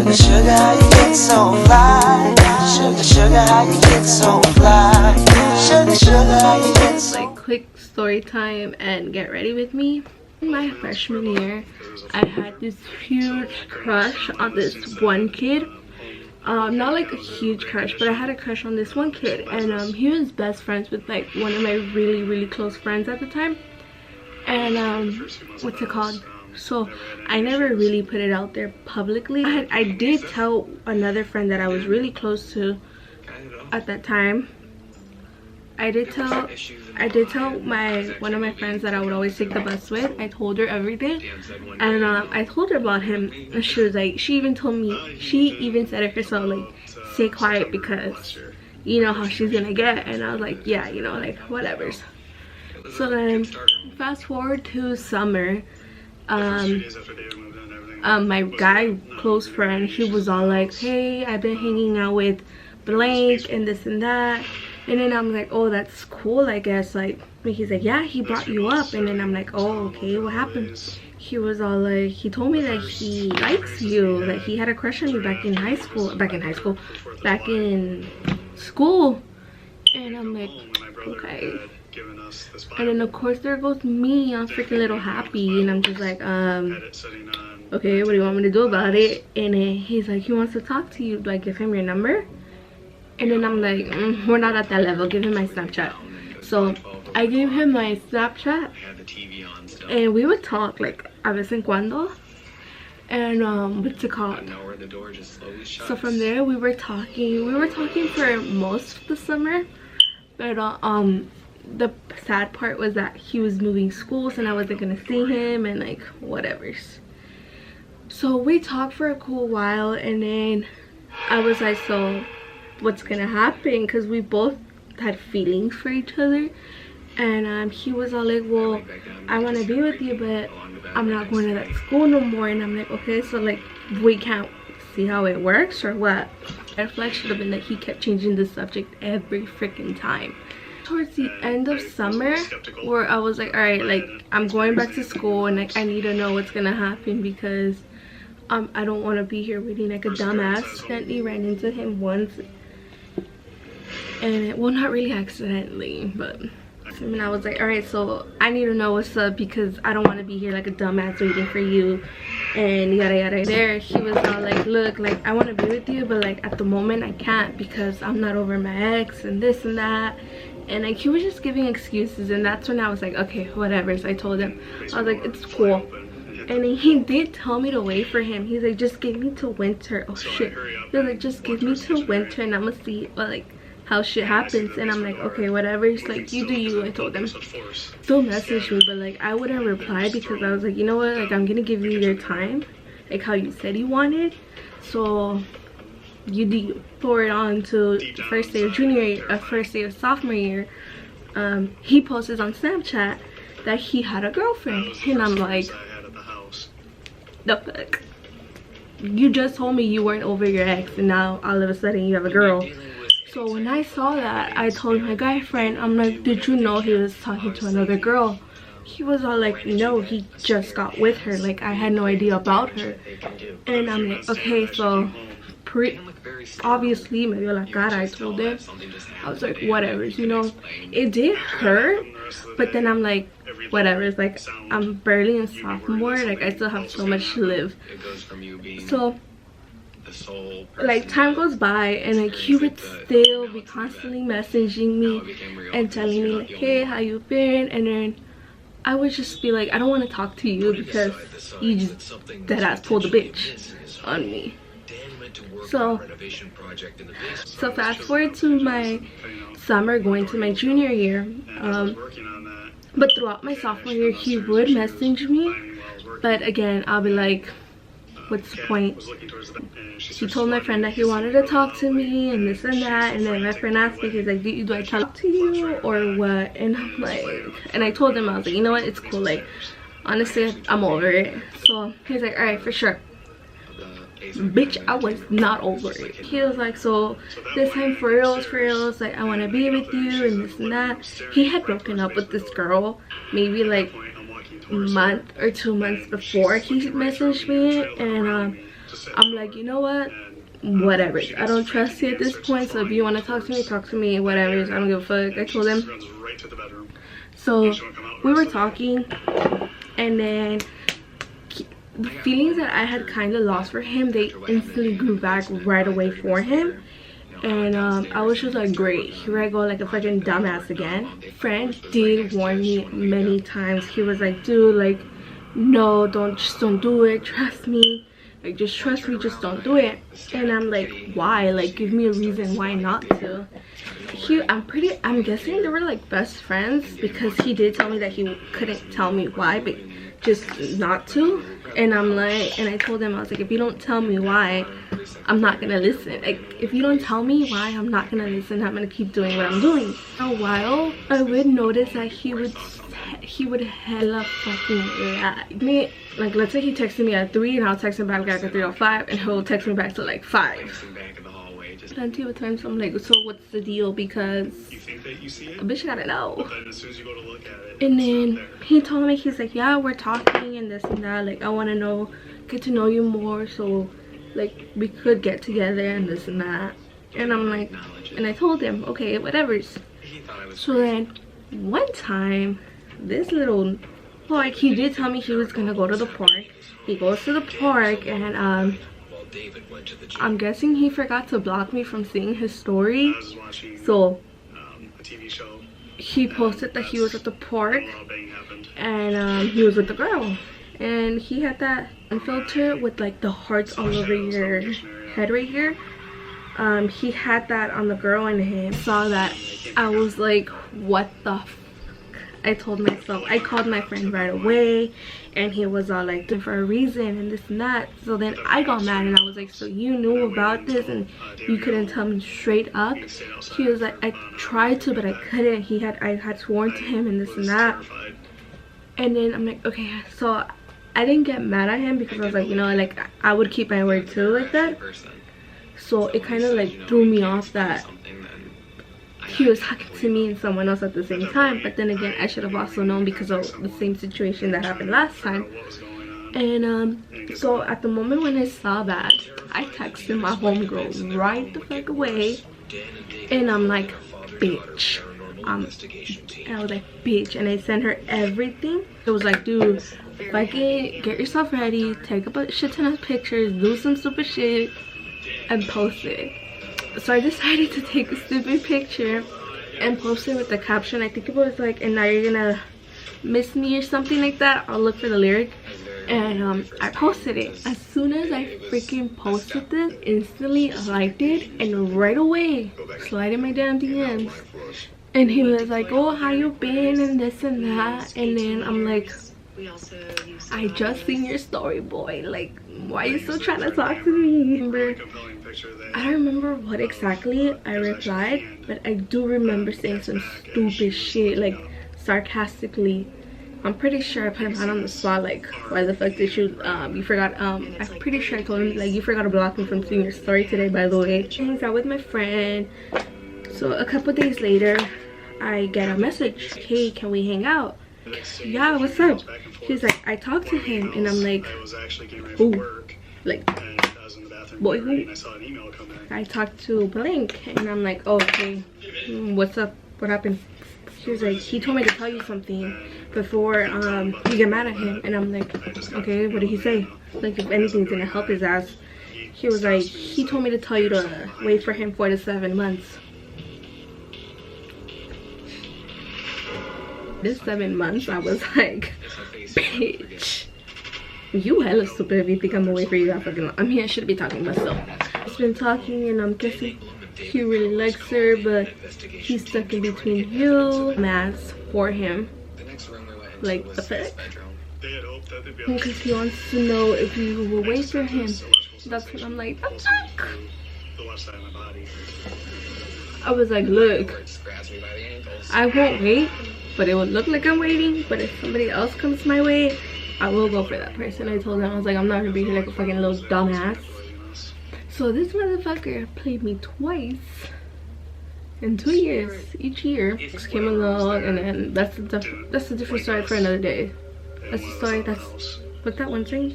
Sugar, sugar, how you get so fly? Sugar, sugar, how you get so fly? Sugar, sugar, how you get so. Like quick story time and get ready with me. In my freshman year, I had this huge crush on this one kid. Not like a huge crush, but I had a crush on this one kid, and he was best friends with like one of my really close friends at the time. And what's it called? So I never really put it out there publicly. I did tell another friend that I was really close to at that time. I did tell one of my friends that I would always take the bus with. I told her everything, and I told her about him, and she was like, she even said it herself, like, stay quiet because you know how she's gonna get. And I was like, yeah, you know, like whatever. So then fast forward to summer, my guy close friend, he was all like, hey, I've been hanging out with blank and this and that. And then I'm like, oh, that's cool, I guess. Like, he's like, yeah, he brought you up. And then I'm like, oh, okay, what happened? He was all like, he told me that he likes you, that he had a crush on you back in school. And I'm like, okay. And then of course there goes me, I'm freaking little happy, and I'm just like, okay, what do you want me to do about it? And then he's like, he wants to talk to you. Do I give him your number? And then I'm like, we're not at that level, give him my Snapchat. So I gave him my Snapchat, and we would talk like a vez en cuando. And what's it called? So from there we were talking for most of the summer. But the sad part was that he was moving schools and I wasn't gonna see him, and like whatever. So we talked for a cool while, and then I was like, so what's gonna happen? Because we both had feelings for each other. And he was all like, well, I want to be with you, but I'm not going to that school no more. And I'm like, okay, so like we can't see how it works or what? Red flag should have been that he kept changing the subject every freaking time. Towards the end of summer, where I was like, all right, like I'm going back to school, and like I need to know what's gonna happen because I don't want to be here waiting like a dumbass. Accidentally ran into him once, and well, not really accidentally, but and I was like, all right, so I need to know what's up because I don't want to be here like a dumbass waiting for you and yada yada. There he was all like, look, like I want to be with you, but like at the moment I can't because I'm not over my ex and this and that. And like he was just giving excuses, and that's when I was like, okay, whatever. So I told him, I was like, it's cool. And then he did tell me to wait for him. He's like, just give me till winter. Oh shit. He was like, just give me till winter and I'm gonna see like how shit happens. And I'm like, okay, whatever. He's like, you do you. I told him. Still messaged me, but like I wouldn't reply because I was like, you know what, like I'm gonna give you your time, like how you said you wanted. So you do you. Forward on to the first day of junior year, first day of sophomore year, he posted on Snapchat that he had a girlfriend, and I'm like, the fuck? You just told me you weren't over your ex, and now all of a sudden you have a girl. So when I saw that, I told my guy friend, I'm like, did you know he was talking to another girl? He was all like, no, he just got with her, like I had no idea about her. And I'm like, okay, so obviously me dio la cara. I told him, I was like, whatever, you know, it did hurt, but then I'm like, whatever. It's like I'm barely in sophomore, like I still have so much to live. So like time goes by, and like he would still be constantly messaging me and telling me like, hey, how you been? And then I would just be like, I don't want to talk to you because you just deadass pulled a bitch on me. So fast forward to my summer going to my junior year, but throughout my sophomore year he would message me, but again I'll be like, what's the point? He told my friend that he wanted to talk to me and this and that, and then my friend asked me, he's like, do I talk to you or what? And I'm like, and I told him, I was like, you know what, it's cool, like honestly I'm over it. So he's like, all right, for sure. Bitch, I was not over it. He was like, so this time for reals, like I want to be with you and this and that. He had broken up with this girl maybe like a month or 2 months before he messaged me, and I'm like, you know what, whatever, I don't trust you at this point, so if you want to talk to me, whatever, I don't give a fuck. I told him. So we were talking, and then the feelings that I had kind of lost for him, they instantly grew back right away for him. And I was just like, great, here I go like a fucking dumbass again. Friend did warn me many times. He was like, dude, like, no, just don't do it, trust me, like, just trust me, just don't do it. And I'm like, why? Like, give me a reason why not to. I'm guessing they were like best friends, because he did tell me that he couldn't tell me why, but just not to. And I'm like, and I told him, I was like, if you don't tell me why, I'm not gonna listen. Like, if you don't tell me why, I'm not gonna listen. I'm gonna keep doing what I'm doing. For a while, I would notice that he would hella fucking lag me. Like, let's say he texted me at 3 and I'll text him back like at 3:05, and he'll text me back to like 5. Plenty of times I'm like, so what's the deal? Because a bitch gotta know. And then he told me, he's like, yeah, we're talking and this and that, like, I want to get to know you more, so like we could get together and this and that. And I'm like, and I told him, okay, whatever. So then one time, this little, like, he did tell me he was gonna go to the park. He goes to the park, and I'm guessing he forgot to block me from seeing his story. So he posted that he was at the park, and he was with the girl, and he had that filter with like the hearts all over your head right here. He had that on the girl, and he saw that. I was like, what the fuck? I told myself, I called my friend right away, and he was all like, for a reason and this and that. So then I got mad, and I was like, so you knew about this and you couldn't tell me straight up? He was like, I tried to, but I couldn't. I had sworn to him and this and that. And then I'm like, okay. So I didn't get mad at him, because I was like, you know, like, I would keep my word too, like that. So it kind of like threw me off that he was talking to me and someone else at the same time. But then again, I should have also known, because of the same situation that happened last time. And so at the moment when I saw that, I texted my homegirl right the fuck away, and I'm like, bitch. And I was like, bitch, and I sent her everything. It was like, dude, fucking get yourself ready, take up a shit ton of pictures, do some stupid shit, and post it. So I decided to take a stupid picture and post it with the caption. I think it was like, and now you're gonna miss me or something like that. I'll look for the lyric. And I posted it. As soon as I freaking posted this, instantly liked it, and right away slided my damn DMs. And he was like, oh, how you been and this and that. And then I'm like, I just seen your story, boy. Like, why are you still trying to talk to me? I don't remember what exactly I replied, but I do remember saying some stupid shit, like sarcastically. I'm pretty sure I put him out on the spot, like, why the fuck did you forgot, I'm pretty sure I told him, like, you forgot to block me from seeing your story today, by the way. I hangs out with my friend. So a couple days later, I get a message, hey, can we hang out? Yeah, what's up? He's like, I talked to him, and I'm like, who? Like, boy, who? I talked to Blank, and I'm like, oh, okay, what's up? What happened? He was like, he told me to tell you something before you get mad at him. And I'm like, okay, what did he say? Like, if anything's gonna help his ass. He was like, he told me to tell you to wait for him 4 to 7 months. This 7 months, I was like, bitch, you hella stupid if you think I'm gonna wait for you that fucking long. I mean, I should be talking to myself. I've been talking, and I'm guessing he really likes her, but he's stuck in between you. I'm asked for him, like, the fuck? Because he wants to know if you will wait for him. That's when I'm like, the fuck? I was like, look, I won't wait, but it would look like I'm waiting. But if somebody else comes my way, I will go for that person. I told him, I was like, I'm not gonna be here like a fucking little dumbass. So this motherfucker played me twice in 2 years. Each year just came along, and then that's a different story for another day. That's the story. That's What's that one thing?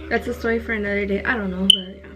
That's a story for another day. I don't know, but yeah.